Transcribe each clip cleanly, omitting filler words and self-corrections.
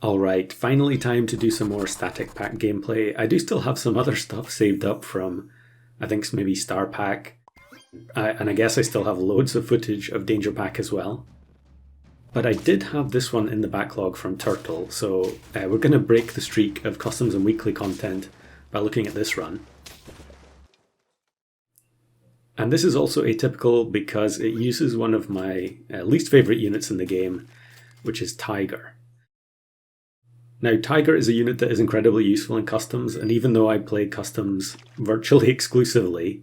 Alright, finally time to do some more static pack gameplay. I do still have some other stuff saved up from, I think maybe Star Pack, and I guess I still have loads of footage of Danger Pack as well. But I did have this one in the backlog from Turtle, so we're going to break the streak of customs and weekly content by looking at this run. And this is also atypical because it uses one of my least favourite units in the game, which is Tiger. Now, Tiger is a unit that is incredibly useful in customs, and even though I play customs virtually exclusively,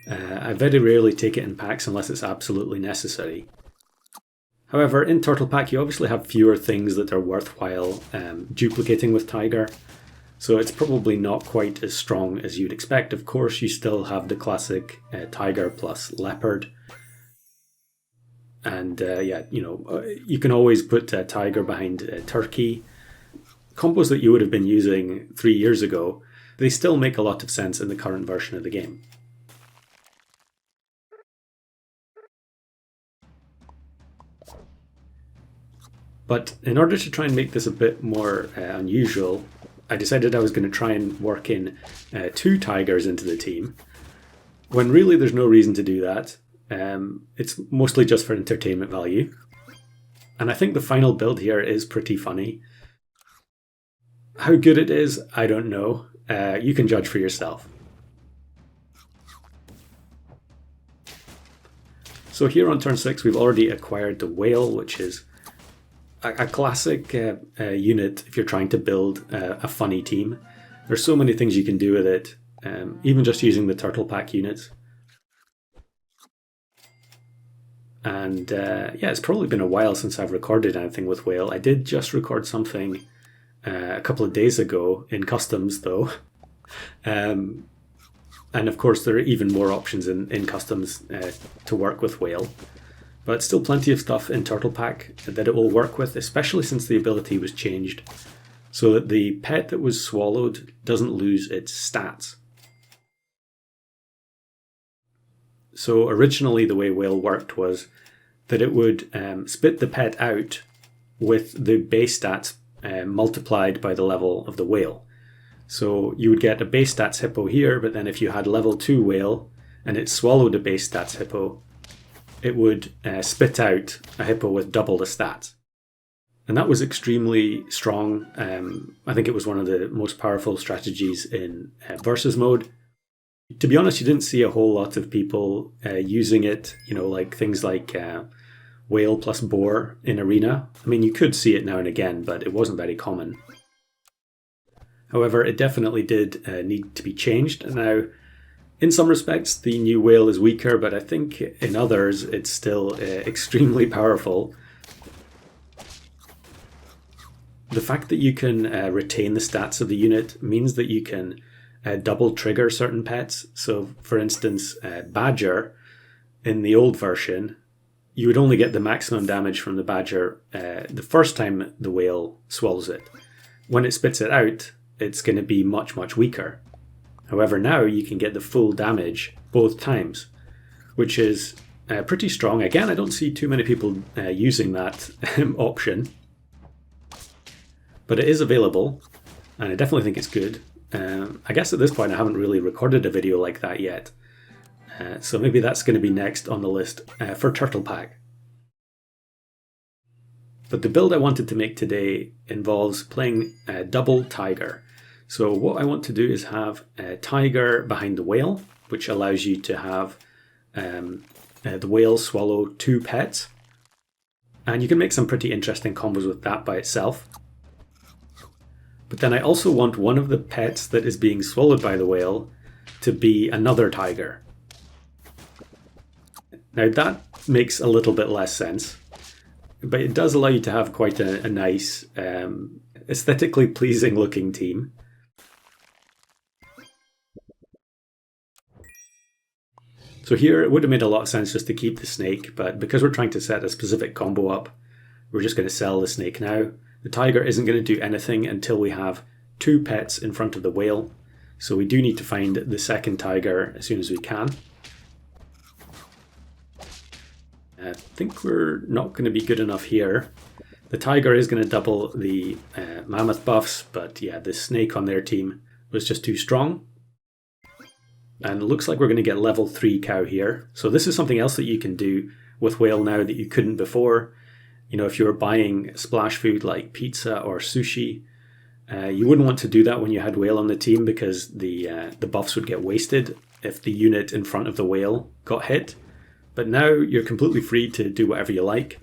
I very rarely take it in packs unless it's absolutely necessary. However, in Turtle Pack you obviously have fewer things that are worthwhile duplicating with Tiger, so it's probably not quite as strong as you'd expect. Of course, you still have the classic Tiger plus Leopard, and you can always put Tiger behind Turkey. Combos that you would have been using 3 years ago, they still make a lot of sense in the current version of the game. But in order to try and make this a bit more unusual, I decided I was going to try and work in 2 Tigers into the team, when really there's no reason to do that. It's mostly just for entertainment value. And I think the final build here is pretty funny. How good it is, I don't know. You can judge for yourself. So here on turn 6 we've already acquired the Whale, which is a classic unit if you're trying to build a funny team. There's so many things you can do with it, even just using the Turtle Pack units. And yeah, it's probably been a while since I've recorded anything with Whale. I did just record something a couple of days ago in customs though. And of course there are even more options in customs to work with Whale. But still plenty of stuff in Turtle Pack that it will work with, especially since the ability was changed so that the pet that was swallowed doesn't lose its stats. So originally the way Whale worked was that it would spit the pet out with the base stats multiplied by the level of the Whale. So you would get a base stats hippo here, but then if you had level 2 Whale and it swallowed a base stats hippo, it would spit out a hippo with double the stats. And that was extremely strong. I think it was one of the most powerful strategies in versus mode. To be honest, you didn't see a whole lot of people using it, like things like Whale plus Boar in Arena. I mean, you could see it now and again, but it wasn't very common. However, it definitely did need to be changed. Now, in some respects, the new Whale is weaker, but I think in others it's still extremely powerful. The fact that you can retain the stats of the unit means that you can double trigger certain pets. So, for instance, Badger, in the old version, you would only get the maximum damage from the Badger the first time the Whale swallows it. When it spits it out, it's going to be much, much weaker. However, now you can get the full damage both times, which is pretty strong. Again, I don't see too many people using that option, but it is available, and I definitely think it's good. I guess at this point I haven't really recorded a video like that yet, so maybe that's going to be next on the list for Turtle Pack. But the build I wanted to make today involves playing double Tiger. So what I want to do is have a Tiger behind the Whale, which allows you to have the Whale swallow 2 pets. And you can make some pretty interesting combos with that by itself. But then I also want one of the pets that is being swallowed by the Whale to be another Tiger. Now that makes a little bit less sense, but it does allow you to have quite a nice, aesthetically pleasing looking team. So here it would have made a lot of sense just to keep the snake, but because we're trying to set a specific combo up, we're just going to sell the snake now. The Tiger isn't going to do anything until we have 2 pets in front of the Whale, so we do need to find the second Tiger as soon as we can. I think we're not going to be good enough here. The tiger is going to double the mammoth buffs, but yeah, the snake on their team was just too strong. And it looks like we're going to get level 3 cow here. So this is something else that you can do with whale now that you couldn't before. You know, if you were buying splash food like pizza or sushi, you wouldn't want to do that when you had whale on the team, because the buffs would get wasted if the unit in front of the whale got hit. But now you're completely free to do whatever you like.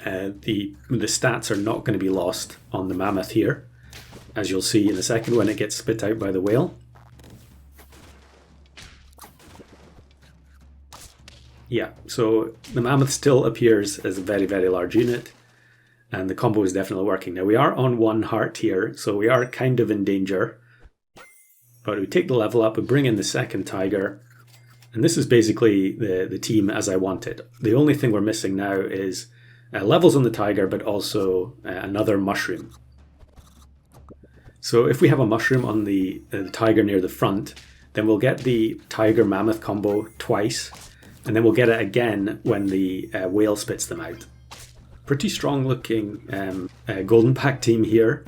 The stats are not going to be lost on the mammoth here, as you'll see in a second when it gets spit out by the whale. Yeah, so the mammoth still appears as a very, very large unit, and the combo is definitely working. Now we are on 1 heart here, so we are kind of in danger. But we take the level up, we bring in the second tiger, and this is basically the team as I want it. The only thing we're missing now is levels on the tiger, but also another mushroom. So if we have a mushroom on the tiger near the front, then we'll get the tiger mammoth combo twice, and then we'll get it again when the whale spits them out. Pretty strong looking golden pack team here.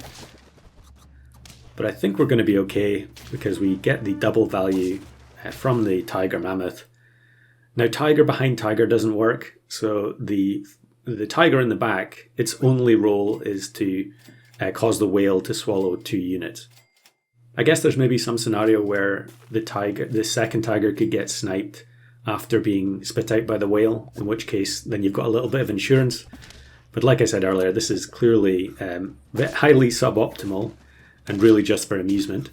But I think we're going to be okay because we get the double value from the tiger mammoth. Now tiger behind tiger doesn't work, so the tiger in the back, its only role is to cause the whale to swallow 2 units. I guess there's maybe some scenario where the second tiger could get sniped after being spit out by the whale, in which case then you've got a little bit of insurance. But like I said earlier, this is clearly highly suboptimal and really just for amusement.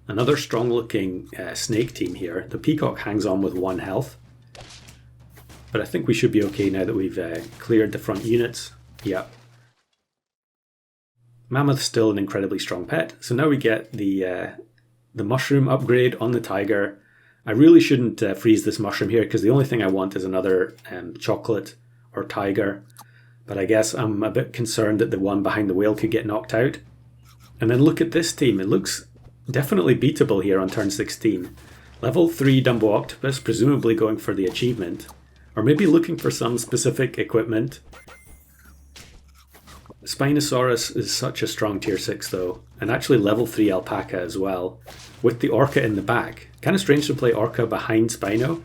Another strong looking snake team here. The peacock hangs on with 1 health. But I think we should be okay now that we've cleared the front units. Yep. Mammoth's still an incredibly strong pet. So now we get the mushroom upgrade on the tiger. I really shouldn't freeze this mushroom here, because the only thing I want is another chocolate or tiger. But I guess I'm a bit concerned that the one behind the whale could get knocked out. And then look at this team. It looks definitely beatable here on turn 16. Level 3 Dumbo Octopus, presumably going for the achievement. Or maybe looking for some specific equipment. Spinosaurus is such a strong tier 6 though. And actually level 3 Alpaca as well. With the Orca in the back. Kind of strange to play Orca behind Spino.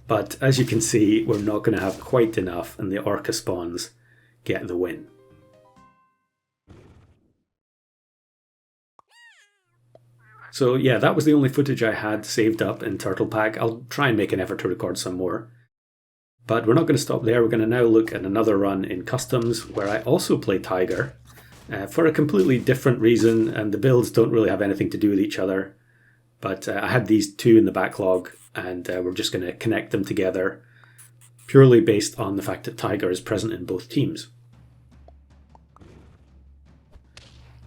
But as you can see, we're not going to have quite enough, and the Orca spawns get the win. So yeah, that was the only footage I had saved up in Turtle Pack. I'll try and make an effort to record some more. But we're not going to stop there. We're going to now look at another run in Customs, where I also play Tiger, for a completely different reason, and the builds don't really have anything to do with each other. But I had these 2 in the backlog, and we're just going to connect them together, purely based on the fact that Tiger is present in both teams.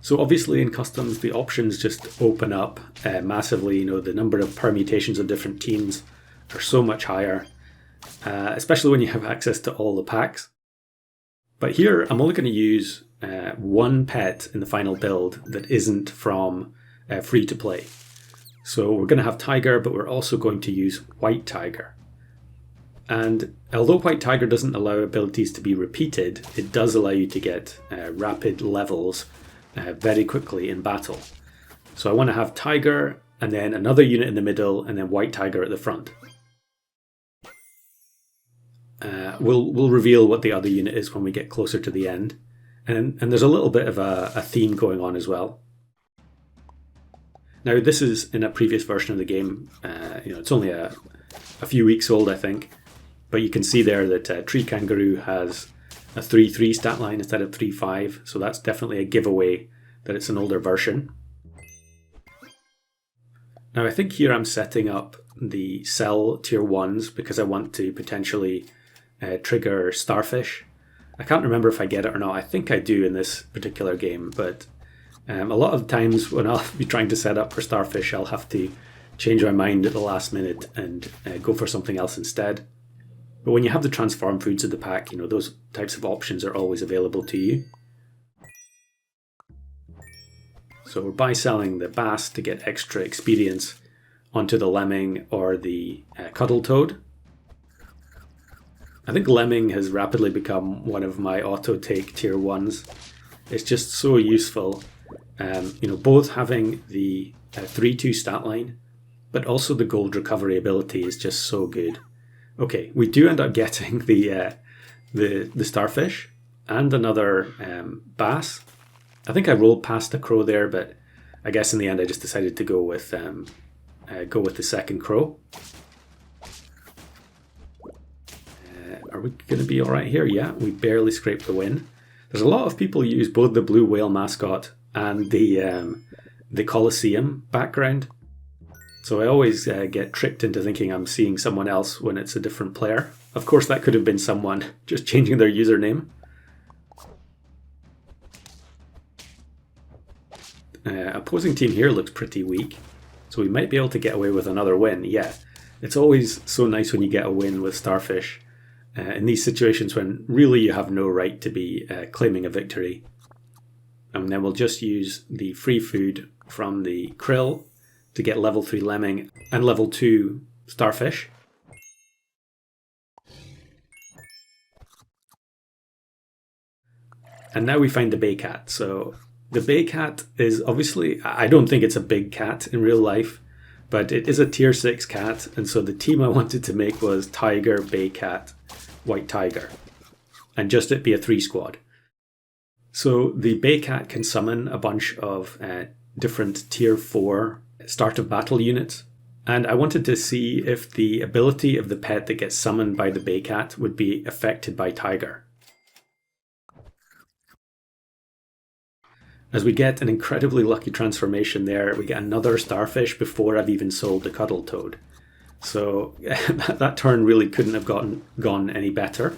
So obviously in Customs, the options just open up massively. You know, the number of permutations of different teams are so much higher, especially when you have access to all the packs. But here, I'm only going to use 1 pet in the final build that isn't from free to play. So we're going to have Tiger, but we're also going to use White Tiger. And although White Tiger doesn't allow abilities to be repeated, it does allow you to get rapid levels very quickly in battle. So I want to have Tiger, and then another unit in the middle, and then White Tiger at the front. We'll reveal what the other unit is when we get closer to the end. And there's a little bit of a theme going on as well. Now this is in a previous version of the game. It's only a few weeks old, I think. But you can see there that Tree Kangaroo has a 3-3 stat line instead of 3-5. So that's definitely a giveaway that it's an older version. Now I think here I'm setting up the Cell tier 1s because I want to potentially trigger Starfish. I can't remember if I get it or not. I think I do in this particular game, but a lot of times when I'll be trying to set up for Starfish, I'll have to change my mind at the last minute and go for something else instead. But when you have the transform foods in the pack, those types of options are always available to you. So we're buy-selling the Bass to get extra experience onto the Lemming or the Cuddle Toad. I think Lemming has rapidly become one of my auto-take tier 1s. It's just so useful. Both having the 3-2 stat line, but also the gold recovery ability is just so good. Okay, we do end up getting the starfish and another bass. I think I rolled past a crow there, but I guess in the end I just decided to go with the second crow. Are we going to be all right here? Yeah, we barely scraped the win. There's a lot of people use both the blue whale mascot and the Colosseum background. So I always get tricked into thinking I'm seeing someone else when it's a different player. Of course, that could have been someone just changing their username. Opposing team here looks pretty weak, so we might be able to get away with another win. Yeah, it's always so nice when you get a win with Starfish in these situations when really you have no right to be claiming a victory. And then we'll just use the free food from the krill to get level 3 lemming and level 2 starfish. And now we find the bay cat. So the bay cat is obviously, I don't think it's a big cat in real life, but it is a tier 6 cat. And so the team I wanted to make was tiger, bay cat, white tiger, and just it be a 3 squad. So the bay cat can summon a bunch of different tier 4 start of battle units. And I wanted to see if the ability of the pet that gets summoned by the bay cat would be affected by tiger. As we get an incredibly lucky transformation there, we get another starfish before I've even sold the cuddle toad. So that turn really couldn't have gone any better.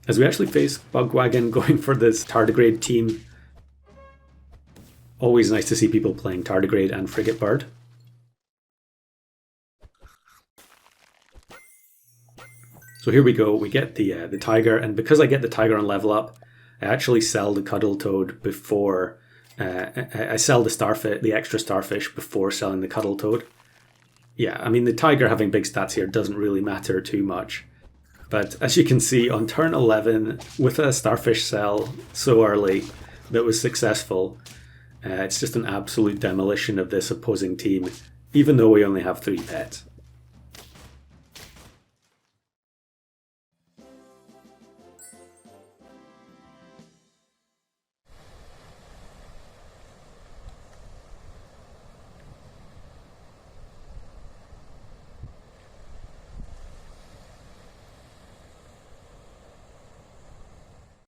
As we actually face Bugwagon going for this tardigrade team. Always nice to see people playing tardigrade and frigate bird. So here we go, we get the tiger, and because I get the tiger on level up, I actually sell the cuddle toad before I sell the extra starfish before selling the cuddle toad. Yeah, I mean the tiger having big stats here doesn't really matter too much. But as you can see, on turn 11, with a starfish sell so early that was successful, it's just an absolute demolition of this opposing team, even though we only have 3 pets.